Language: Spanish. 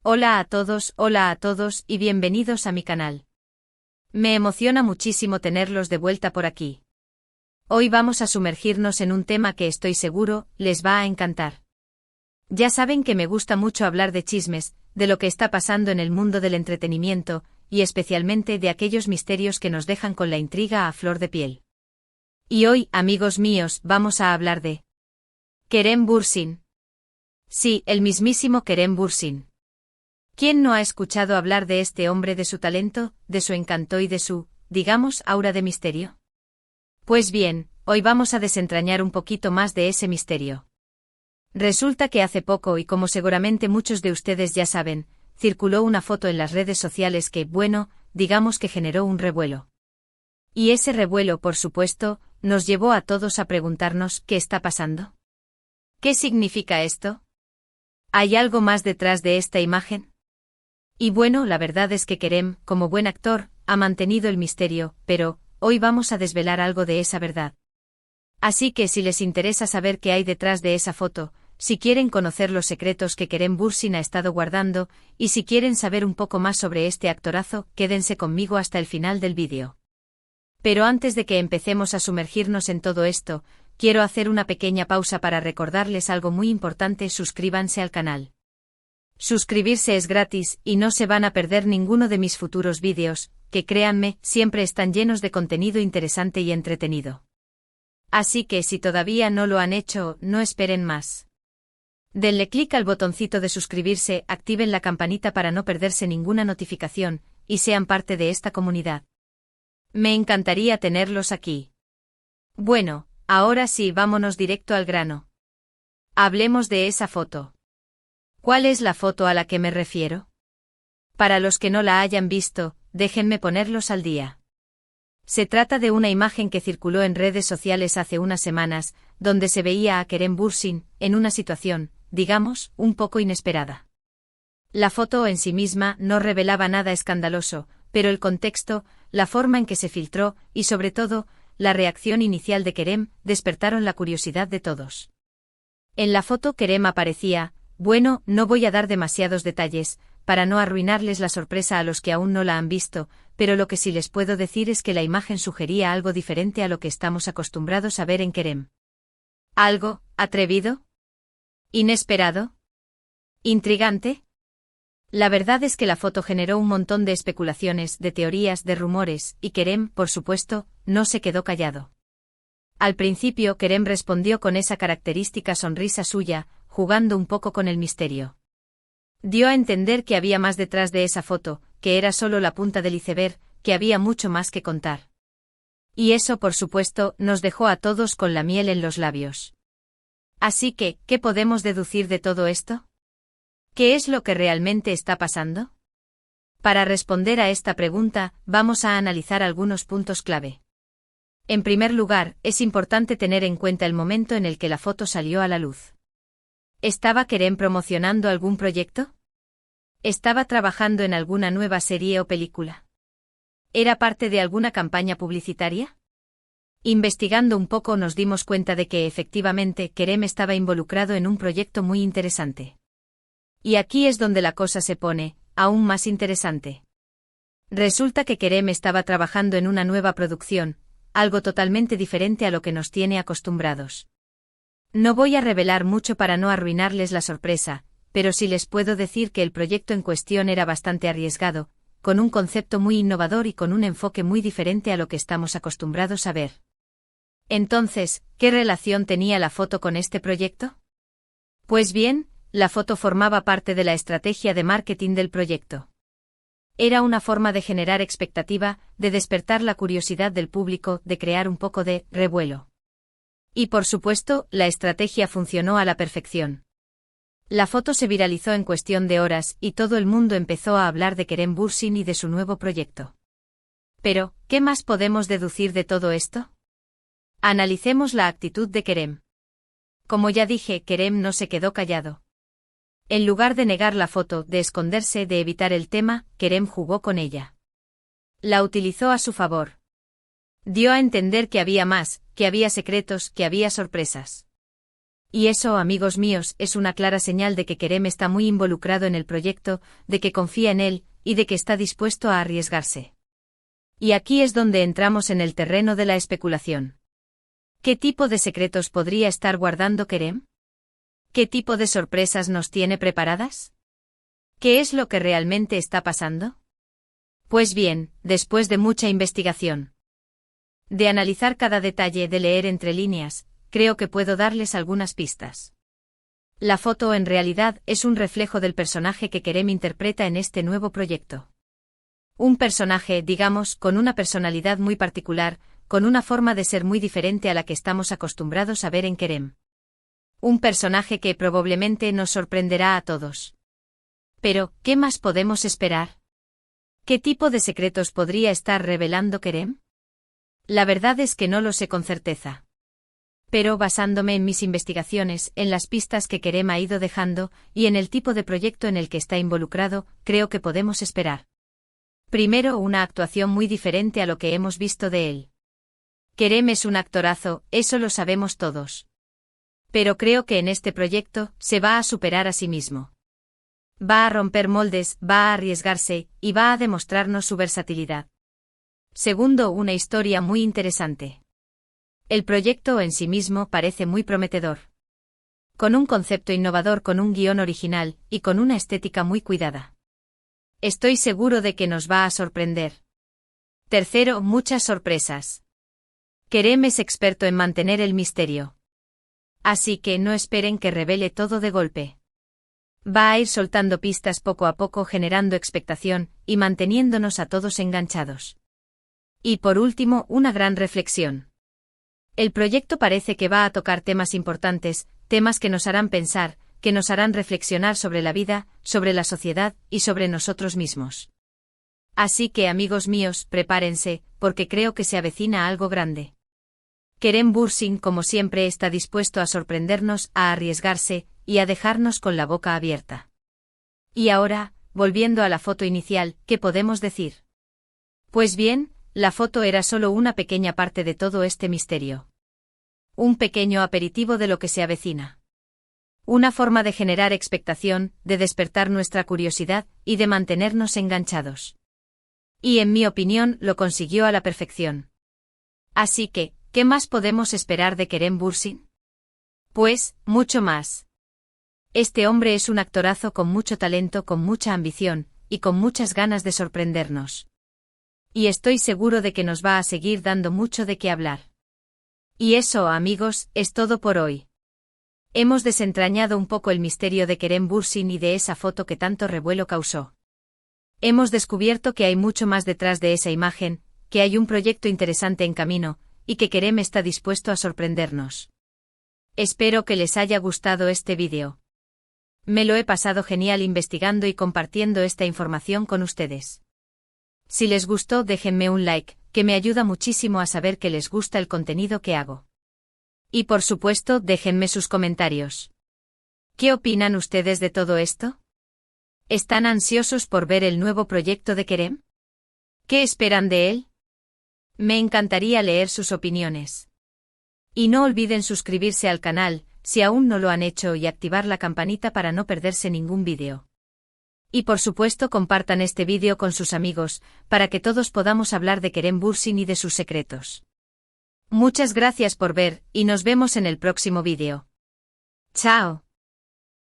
Hola a todos y bienvenidos a mi canal. Me emociona muchísimo tenerlos de vuelta por aquí. Hoy vamos a sumergirnos en un tema que estoy seguro les va a encantar. Ya saben que me gusta mucho hablar de chismes, de lo que está pasando en el mundo del entretenimiento, y especialmente de aquellos misterios que nos dejan con la intriga a flor de piel. Y hoy, amigos míos, vamos a hablar de Kerem Bürsin. Sí, el mismísimo Kerem Bürsin. ¿Quién no ha escuchado hablar de este hombre, de su talento, de su encanto y de su, digamos, aura de misterio? Pues bien, hoy vamos a desentrañar un poquito más de ese misterio. Resulta que hace poco, y como seguramente muchos de ustedes ya saben, circuló una foto en las redes sociales que, bueno, digamos que generó un revuelo. Y ese revuelo, por supuesto, nos llevó a todos a preguntarnos ¿qué está pasando? ¿Qué significa esto? ¿Hay algo más detrás de esta imagen? Y bueno, la verdad es que Kerem, como buen actor, ha mantenido el misterio, pero hoy vamos a desvelar algo de esa verdad. Así que si les interesa saber qué hay detrás de esa foto, si quieren conocer los secretos que Kerem Bürsin ha estado guardando, y si quieren saber un poco más sobre este actorazo, quédense conmigo hasta el final del vídeo. Pero antes de que empecemos a sumergirnos en todo esto, quiero hacer una pequeña pausa para recordarles algo muy importante: suscríbanse al canal. Suscribirse es gratis y no se van a perder ninguno de mis futuros vídeos, que créanme, siempre están llenos de contenido interesante y entretenido. Así que si todavía no lo han hecho, no esperen más. Denle clic al botoncito de suscribirse, activen la campanita para no perderse ninguna notificación, y sean parte de esta comunidad. Me encantaría tenerlos aquí. Bueno, ahora sí, vámonos directo al grano. Hablemos de esa foto. ¿Cuál es la foto a la que me refiero? Para los que no la hayan visto, déjenme ponerlos al día. Se trata de una imagen que circuló en redes sociales hace unas semanas, donde se veía a Kerem Bürsin, en una situación, digamos, un poco inesperada. La foto en sí misma no revelaba nada escandaloso, pero el contexto, la forma en que se filtró, y sobre todo, la reacción inicial de Kerem, despertaron la curiosidad de todos. En la foto Kerem aparecía. Bueno, no voy a dar demasiados detalles, para no arruinarles la sorpresa a los que aún no la han visto, pero lo que sí les puedo decir es que la imagen sugería algo diferente a lo que estamos acostumbrados a ver en Kerem. ¿Algo atrevido? ¿Inesperado? ¿Intrigante? La verdad es que la foto generó un montón de especulaciones, de teorías, de rumores, y Kerem, por supuesto, no se quedó callado. Al principio Kerem respondió con esa característica sonrisa suya, jugando un poco con el misterio. Dio a entender que había más detrás de esa foto, que era solo la punta del iceberg, que había mucho más que contar. Y eso, por supuesto, nos dejó a todos con la miel en los labios. Así que, ¿qué podemos deducir de todo esto? ¿Qué es lo que realmente está pasando? Para responder a esta pregunta, vamos a analizar algunos puntos clave. En primer lugar, es importante tener en cuenta el momento en el que la foto salió a la luz. ¿Estaba Kerem promocionando algún proyecto? ¿Estaba trabajando en alguna nueva serie o película? ¿Era parte de alguna campaña publicitaria? Investigando un poco nos dimos cuenta de que efectivamente Kerem estaba involucrado en un proyecto muy interesante. Y aquí es donde la cosa se pone aún más interesante. Resulta que Kerem estaba trabajando en una nueva producción, algo totalmente diferente a lo que nos tiene acostumbrados. No voy a revelar mucho para no arruinarles la sorpresa, pero sí les puedo decir que el proyecto en cuestión era bastante arriesgado, con un concepto muy innovador y con un enfoque muy diferente a lo que estamos acostumbrados a ver. Entonces, ¿qué relación tenía la foto con este proyecto? Pues bien, la foto formaba parte de la estrategia de marketing del proyecto. Era una forma de generar expectativa, de despertar la curiosidad del público, de crear un poco de revuelo. Y por supuesto, la estrategia funcionó a la perfección. La foto se viralizó en cuestión de horas y todo el mundo empezó a hablar de Kerem Bürsin y de su nuevo proyecto. Pero, ¿qué más podemos deducir de todo esto? Analicemos la actitud de Kerem. Como ya dije, Kerem no se quedó callado. En lugar de negar la foto, de esconderse, de evitar el tema, Kerem jugó con ella. La utilizó a su favor. Dio a entender que había más, que había secretos, que había sorpresas. Y eso, amigos míos, es una clara señal de que Kerem está muy involucrado en el proyecto, de que confía en él, y de que está dispuesto a arriesgarse. Y aquí es donde entramos en el terreno de la especulación. ¿Qué tipo de secretos podría estar guardando Kerem? ¿Qué tipo de sorpresas nos tiene preparadas? ¿Qué es lo que realmente está pasando? Pues bien, después de mucha investigación, de analizar cada detalle, de leer entre líneas, creo que puedo darles algunas pistas. La foto en realidad es un reflejo del personaje que Kerem interpreta en este nuevo proyecto. Un personaje, digamos, con una personalidad muy particular, con una forma de ser muy diferente a la que estamos acostumbrados a ver en Kerem. Un personaje que probablemente nos sorprenderá a todos. Pero, ¿qué más podemos esperar? ¿Qué tipo de secretos podría estar revelando Kerem? La verdad es que no lo sé con certeza. Pero basándome en mis investigaciones, en las pistas que Kerem ha ido dejando, y en el tipo de proyecto en el que está involucrado, creo que podemos esperar. Primero, una actuación muy diferente a lo que hemos visto de él. Kerem es un actorazo, eso lo sabemos todos. Pero creo que en este proyecto, se va a superar a sí mismo. Va a romper moldes, va a arriesgarse, y va a demostrarnos su versatilidad. Segundo, una historia muy interesante. El proyecto en sí mismo parece muy prometedor. Con un concepto innovador, con un guión original, y con una estética muy cuidada. Estoy seguro de que nos va a sorprender. Tercero, muchas sorpresas. Kerem es experto en mantener el misterio. Así que no esperen que revele todo de golpe. Va a ir soltando pistas poco a poco, generando expectación, y manteniéndonos a todos enganchados. Y por último, una gran reflexión. El proyecto parece que va a tocar temas importantes, temas que nos harán pensar, que nos harán reflexionar sobre la vida, sobre la sociedad, y sobre nosotros mismos. Así que, amigos míos, prepárense, porque creo que se avecina algo grande. Kerem Bürsin, como siempre, está dispuesto a sorprendernos, a arriesgarse, y a dejarnos con la boca abierta. Y ahora, volviendo a la foto inicial, ¿qué podemos decir? Pues bien, la foto era solo una pequeña parte de todo este misterio. Un pequeño aperitivo de lo que se avecina. Una forma de generar expectación, de despertar nuestra curiosidad, y de mantenernos enganchados. Y en mi opinión, lo consiguió a la perfección. Así que, ¿qué más podemos esperar de Kerem Bürsin? Pues, mucho más. Este hombre es un actorazo con mucho talento, con mucha ambición, y con muchas ganas de sorprendernos. Y estoy seguro de que nos va a seguir dando mucho de qué hablar. Y eso, amigos, es todo por hoy. Hemos desentrañado un poco el misterio de Kerem Bürsin y de esa foto que tanto revuelo causó. Hemos descubierto que hay mucho más detrás de esa imagen, que hay un proyecto interesante en camino, y que Kerem está dispuesto a sorprendernos. Espero que les haya gustado este vídeo. Me lo he pasado genial investigando y compartiendo esta información con ustedes. Si les gustó, déjenme un like, que me ayuda muchísimo a saber que les gusta el contenido que hago. Y por supuesto, déjenme sus comentarios. ¿Qué opinan ustedes de todo esto? ¿Están ansiosos por ver el nuevo proyecto de Kerem? ¿Qué esperan de él? Me encantaría leer sus opiniones. Y no olviden suscribirse al canal, si aún no lo han hecho, y activar la campanita para no perderse ningún vídeo. Y por supuesto, compartan este vídeo con sus amigos, para que todos podamos hablar de Kerem Bürsin y de sus secretos. Muchas gracias por ver, y nos vemos en el próximo vídeo. ¡Chao!